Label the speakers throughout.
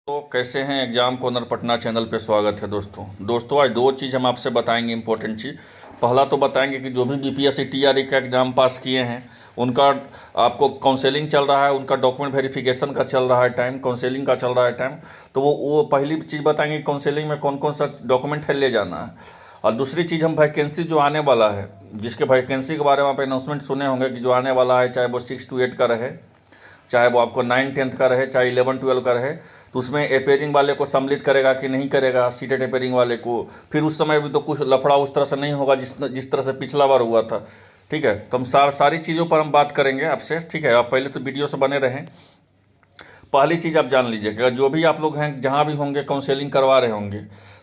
Speaker 1: तो कैसे हैं एग्जाम कॉर्नर पटना चैनल पे स्वागत है दोस्तों आज दो चीज़ हम आपसे बताएंगे इंपॉर्टेंट चीज़। पहला तो बताएंगे कि जो भी बीपीएससी टीआरई का एग्ज़ाम पास किए हैं उनका आपको काउंसलिंग चल रहा है, उनका डॉक्यूमेंट वेरिफिकेशन का चल रहा है टाइम, काउंसलिंग का चल रहा है टाइम। तो वो पहली चीज़ बताएंगे काउंसलिंग में कौन कौन सा डॉक्यूमेंट है ले जाना है। और दूसरी चीज़ हम वैकेंसी जो आने वाला है, जिसके वैकेंसी के बारे में आप अनाउंसमेंट सुने होंगे कि जो आने वाला है, चाहे वो 6 to 8 का रहे, चाहे वो आपको 9-10 का रहे, चाहे 11-12 का रहे, तो उसमें अपेयरिंग वाले को सम्मिलित करेगा कि नहीं करेगा, सीटेड अपेयरिंग वाले को। फिर उस समय भी तो कुछ लफड़ा उस तरह से नहीं होगा जिस तरह से पिछला बार हुआ था। ठीक है, तो हम सारी चीज़ों पर हम बात करेंगे आपसे। ठीक है, आप पहले तो वीडियो से बने रहें। पहली चीज़ आप जान लीजिए कि जो भी आप लोग हैं, जहाँ भी होंगे काउंसलिंग करवा रहे होंगे,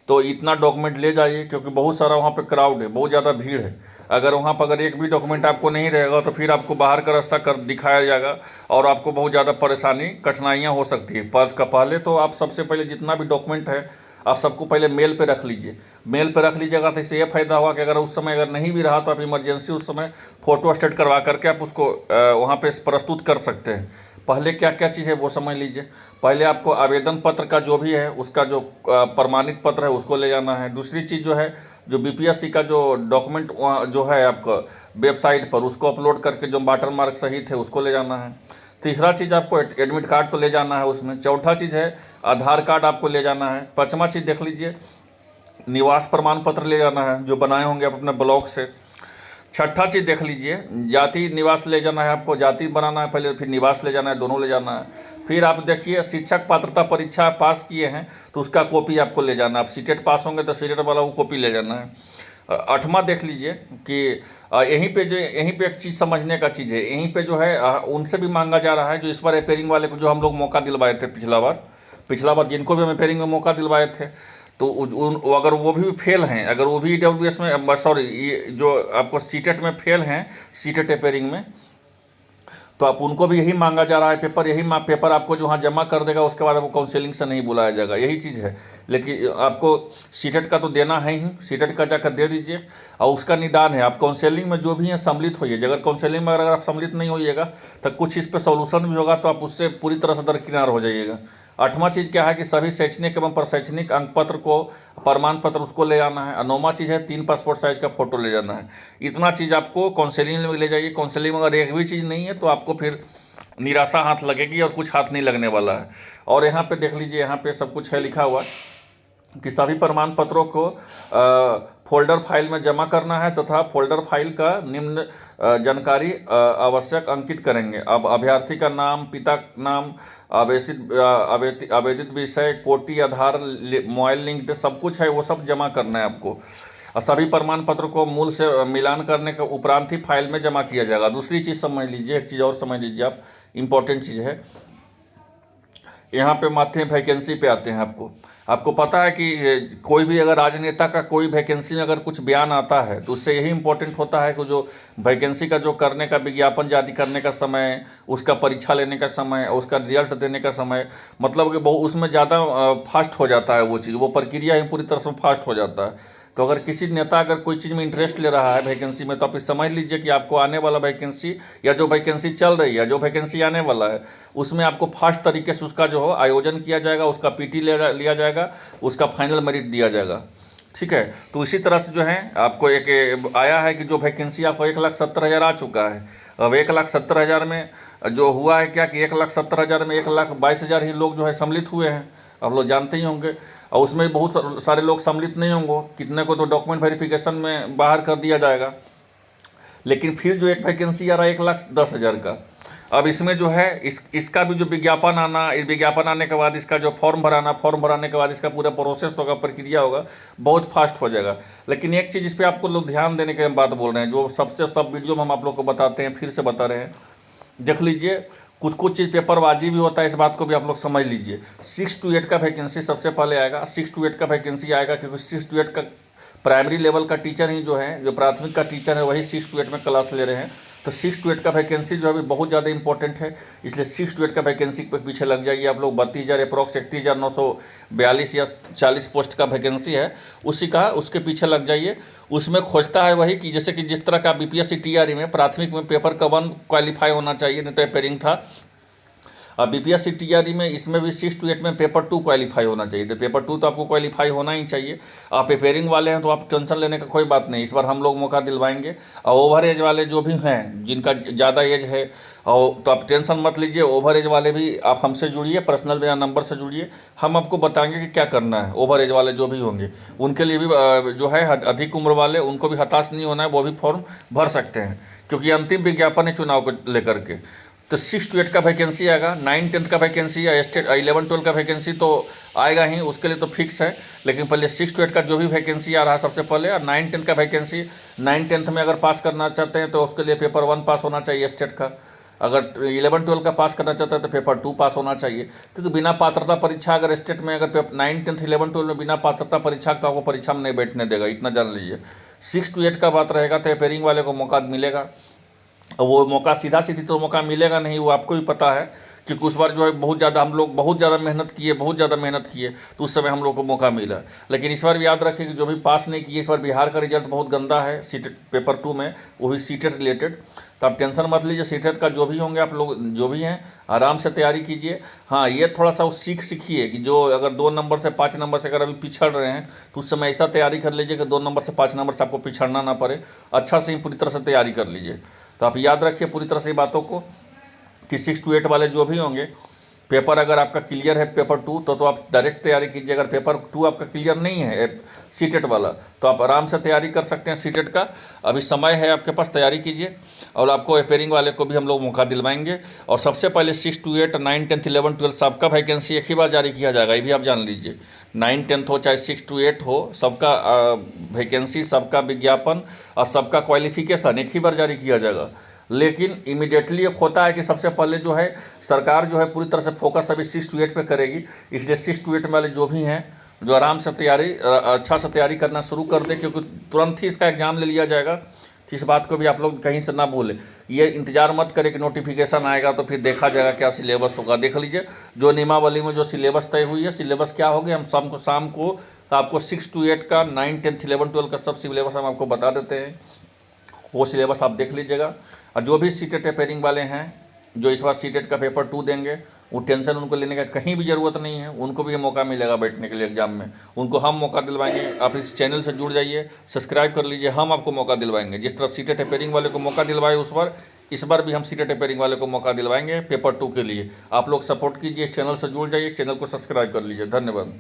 Speaker 1: तो इतना डॉक्यूमेंट ले जाइए, क्योंकि बहुत सारा वहाँ पे क्राउड है, बहुत ज़्यादा भीड़ है। अगर वहाँ पर अगर एक भी डॉक्यूमेंट आपको नहीं रहेगा तो फिर आपको बाहर का रास्ता कर दिखाया जाएगा और आपको बहुत ज़्यादा परेशानी कठिनाइयाँ हो सकती है। पहले तो आप सबसे पहले जितना भी डॉक्यूमेंट है आप सबको पहले मेल पे रख लीजिए। मेल पे रख लीजिएगा तो इससे ये फ़ायदा होगा कि अगर उस समय अगर नहीं भी रहा तो आप इमरजेंसी उस समय फ़ोटो स्टेट करवा करके आप उसको वहाँ पे प्रस्तुत कर सकते हैं। पहले क्या क्या चीज़ है वो समझ लीजिए। पहले आपको आवेदन पत्र का जो भी है उसका जो प्रमाणित पत्र है उसको ले जाना है। दूसरी चीज़ जो है, जो बीपीएससी का जो डॉक्यूमेंट जो है आपका वेबसाइट पर, उसको अपलोड करके जो वाटर मार्क सहित है उसको ले जाना है। तीसरा चीज़ आपको एडमिट कार्ड तो ले जाना है उसमें। चौथा चीज़ है आधार कार्ड आपको ले जाना है। पाँचवा चीज़ देख लीजिए, निवास प्रमाण पत्र ले जाना है जो बनाए होंगे आप अपने ब्लॉक से। छठा चीज़ देख लीजिए, जाति निवास ले जाना है आपको, जाति बनाना है पहले, फिर निवास ले जाना है, दोनों ले जाना है। फिर आप देखिए शिक्षक पात्रता परीक्षा पास किए हैं तो उसका कॉपी आपको ले जाना है। आप सीटेट पास होंगे तो सीटेट वाला वो कॉपी ले जाना है। आठवां देख लीजिए कि यहीं पे एक चीज़ समझने का चीज़ है, यहीं पे जो है उनसे भी मांगा जा रहा है जो इस बार रिपेयरिंग वाले को जो हम लोग मौका दिलवाए थे पिछला बार जिनको भी हम रिपेयरिंग में मौका दिलवाए थे, तो अगर वो भी फेल हैं, अगर वो भी डब्ल्यू एस में, सॉरी, ये जो आपको सीटेट में फेल हैं, सीटेट रिपेयरिंग में, तो आप उनको भी यही मांगा जा रहा है पेपर। पेपर आपको जो वहाँ जमा कर देगा उसके बाद आपको काउंसलिंग से नहीं बुलाया जाएगा, यही चीज़ है। लेकिन आपको सीटेट का तो देना है ही, सीटेट का जाकर दे दीजिए और उसका निदान है। आप काउंसलिंग में जो भी हैं सम्मिलित होइए। अगर काउंसलिंग में अगर आप सम्मिलित नहीं होइएगा तो कुछ इस पर सॉल्यूशन भी होगा तो आप उससे पूरी तरह से दरकिनार हो जाइएगा। आठवां चीज़ क्या है कि सभी शैक्षणिक एवं प्रशैक्षणिक अंक पत्र को, प्रमाण पत्र उसको ले जाना है। और नौवां चीज़ है 3 पासपोर्ट साइज का फ़ोटो ले जाना है। इतना चीज़ आपको काउंसलिंग में ले जाइए। काउंसलिंग में अगर एक भी चीज़ नहीं है तो आपको फिर निराशा हाथ लगेगी और कुछ हाथ नहीं लगने वाला है। और यहाँ पे देख लीजिए, यहाँ पे सब कुछ है लिखा हुआ कि सभी प्रमाण पत्रों को फोल्डर फाइल में जमा करना है तथा फोल्डर फाइल का निम्न जानकारी आवश्यक अंकित करेंगे। अब अभ्यर्थी का नाम, पिता नाम, आवेदित विषय, कोटि, आधार, मोबाइल लिंक, सब कुछ है, वो सब जमा करना है आपको। और सभी प्रमाण पत्र को मूल से मिलान करने के उपरांत ही फाइल में जमा किया जाएगा। दूसरी चीज़ समझ लीजिए, एक चीज़ और समझ लीजिए आप, इम्पोर्टेंट चीज़ है। यहाँ पे माथे वैकेंसी पे आते हैं। आपको पता है कि कोई भी अगर राजनेता का कोई वैकेंसी में अगर कुछ बयान आता है तो उससे यही इंपॉर्टेंट होता है कि जो वैकेंसी का जो करने का विज्ञापन जारी करने का समय, उसका परीक्षा लेने का समय, उसका रिजल्ट देने का समय, मतलब कि बहुत उसमें ज़्यादा फास्ट हो जाता है वो चीज़, वो प्रक्रिया ही पूरी तरह से फास्ट हो जाता है। तो अगर किसी नेता अगर कोई चीज़ में इंटरेस्ट ले रहा है वैकेंसी में, तो आप समझ लीजिए कि आपको आने वाला वैकेंसी या जो वैकेंसी चल रही है, जो वैकेंसी आने वाला है, उसमें आपको फास्ट तरीके से उसका जो है आयोजन किया जाएगा, उसका पीटी लिया जाएगा, उसका फाइनल मेरिट दिया जाएगा। ठीक है, तो इसी तरह से जो है आपको एक आया है कि जो वैकेंसी आपको 1,70,000 आ चुका है। अब 1,70,000 में जो हुआ है क्या कि 1,70,000 में 1,22,000 ही लोग जो है सम्मिलित हुए हैं, आप लोग जानते ही होंगे। और उसमें बहुत सारे लोग सम्मिलित नहीं होंगे, कितने को तो डॉक्यूमेंट वेरिफिकेशन में बाहर कर दिया जाएगा। लेकिन फिर जो एक वैकेंसी आ रहा है 1,10,000 का, अब इसमें जो है इसका भी जो विज्ञापन आना, इस विज्ञापन आने के बाद इसका जो फॉर्म भराना, फॉर्म भराने के बाद इसका पूरा प्रोसेस होगा, प्रक्रिया होगा, बहुत फास्ट हो जाएगा। लेकिन एक चीज़ इस पर आपको लोग ध्यान देने की हम बात बोल रहे हैं, जो सब वीडियो में हम आप लोग को बताते हैं, फिर से बता रहे हैं। देख लीजिए, कुछ चीज़ पेपरबाजी भी होता है, इस बात को भी आप लोग समझ लीजिए। 6 to 8 का वैकेंसी सबसे पहले आएगा। 6 to 8 का वैकेंसी आएगा क्योंकि 6 to 8 का प्राइमरी लेवल का टीचर ही जो है, जो प्राथमिक का टीचर है, वही 6 to 8 में क्लास ले रहे हैं। तो 6 to 8 का वैकेंसी जो है अभी बहुत ज़्यादा इंपॉर्टेंट है, इसलिए 6 to 8 का वैकेंसी पर पीछे लग जाइए आप लोग। 32,000 अप्रॉक्स 31,942 या 40 पोस्ट का वैकेंसी है, उसके पीछे लग जाइए। उसमें खोजता है वही कि जैसे कि जिस तरह का बीपीएससी टीआरई में प्राथमिक में पेपर का 1 क्वालिफाई होना चाहिए, नहीं तो पेयरिंग था। अब बीपीएससी टीआरई में इसमें भी 6 to 8 में पेपर 2 क्वालिफाई होना चाहिए। तो पेपर 2 तो आपको क्वालिफाई होना ही चाहिए। आप प्रिपेयरिंग वाले हैं तो आप टेंशन लेने का कोई बात नहीं, इस बार हम लोग मौका दिलवाएंगे। और ओवर एज वाले जो भी हैं जिनका ज़्यादा एज है और तो आप टेंशन मत लीजिए, ओवर एज वाले भी आप हमसे जुड़िए, पर्सनल मेरा नंबर से जुड़िए, हम आपको बताएंगे कि क्या करना है। ओवर एज वाले जो भी होंगे उनके लिए भी जो है अधिक उम्र वाले उनको भी हताश नहीं होना है, वो भी फॉर्म भर सकते हैं क्योंकि अंतिम विज्ञापन है चुनाव को लेकर के। तो 6 to 8 का वैकेंसी आएगा, 9-10 का वैकेंसी या 11-12 का वैकेंसी तो आएगा ही, उसके लिए तो फिक्स है। लेकिन पहले 6 to 8 का जो भी वैकेंसी आ रहा है सबसे पहले, और 9-10 का वैकेंसी 9-10 में अगर पास करना चाहते हैं तो उसके लिए पेपर 1 पास होना चाहिए स्टेट का। अगर 11-12 का पास करना चाहता है तो पेपर 2 पास होना चाहिए, क्योंकि बिना पात्रता परीक्षा अगर स्टेट में अगर 9-10 11-12 में बिना पात्रता परीक्षा का वो परीक्षा में नहीं बैठने देगा, इतना जान लीजिए। 6 to 8 का बात रहेगा तो पेयरिंग वाले को मौका मिलेगा। वो मौका सीधा सीधी तो मौका मिलेगा नहीं, वो आपको भी पता है, क्योंकि उस बार जो है हम लोग बहुत ज़्यादा मेहनत किए तो उस समय हम लोग को मौका मिला। लेकिन इस बार भी याद रखिए कि जो भी पास नहीं किए, इस बार बिहार का रिजल्ट बहुत गंदा है सीटेट पेपर 2 में, वो भी सीटेट रिलेटेड। तो आप टेंशन मत लीजिए, सीटेट का जो भी होंगे आप लोग जो भी हैं आराम से तैयारी कीजिए। हाँ, ये थोड़ा सा सीखिए कि जो अगर 2 नंबर से 5 नंबर से अगर अभी पिछड़ रहे हैं तो उस समय ऐसा तैयारी कर लीजिए कि 2 नंबर से 5 नंबर से आपको पिछड़ना ना पड़े, अच्छा से ही पूरी तरह से तैयारी कर लीजिए। तो आप याद रखिए पूरी तरह से बातों को कि 6 to 8 वाले जो भी होंगे, पेपर अगर आपका क्लियर है पेपर 2 तो आप डायरेक्ट तैयारी कीजिए। अगर पेपर 2 आपका क्लियर नहीं है सीटेट वाला तो आप आराम से तैयारी कर सकते हैं सीटेट का। अभी समय है आपके पास, तैयारी कीजिए। और आपको अपेयरिंग वाले को भी हम लोग मौका दिलवाएंगे। और सबसे पहले 6 to 8, 9, 10, 11, 12 सबका वैकेंसी एक ही बार जारी किया जाएगा, ये भी आप जान लीजिए। 9, 10 हो चाहे 6 to 8 हो, सबका वैकेंसी, सबका विज्ञापन और सबका क्वालिफिकेशन एक ही बार जारी किया जाएगा। लेकिन इमीडिएटली एक होता है कि सबसे पहले जो है सरकार जो है पूरी तरह से फोकस अभी 6 to 8 पे करेगी, इसलिए 6 to 8 वाले जो भी हैं जो आराम से तैयारी अच्छा से तैयारी करना शुरू कर दें, क्योंकि तुरंत ही इसका एग्ज़ाम ले लिया जाएगा। तो इस बात को भी आप लोग कहीं से ना भूलें, ये इंतजार मत करें कि नोटिफिकेशन आएगा तो फिर देखा जाएगा क्या सिलेबस होगा। देख लीजिए जो नियमावली में जो सिलेबस तय हुई है, सिलेबस क्या होगी हम शाम को आपको 6 to 8 का, 9, 10, 11, 12 का सब सिलेबस हम आपको बता देते हैं, वो सिलेबस आप देख लीजिएगा। और जो भी सीटेट अपेयरिंग वाले हैं जो इस बार सीटेट का पेपर 2 देंगे, वो टेंशन उनको लेने का कहीं भी ज़रूरत नहीं है, उनको भी मौका मिलेगा बैठने के लिए एग्जाम में, उनको हम मौका दिलवाएंगे। आप इस चैनल से जुड़ जाइए, सब्सक्राइब कर लीजिए, हम आपको मौका दिलवाएंगे। जिस तरह सीटेट अपेयरिंग वाले को मौका दिलवाए उस बार, इस बार भी हम सीटेट अपेयरिंग वाले को मौका दिलवाएंगे पेपर 2 के लिए। आप लोग सपोर्ट कीजिए, इस चैनल से जुड़ जाइए, चैनल को सब्सक्राइब कर लीजिए। धन्यवाद।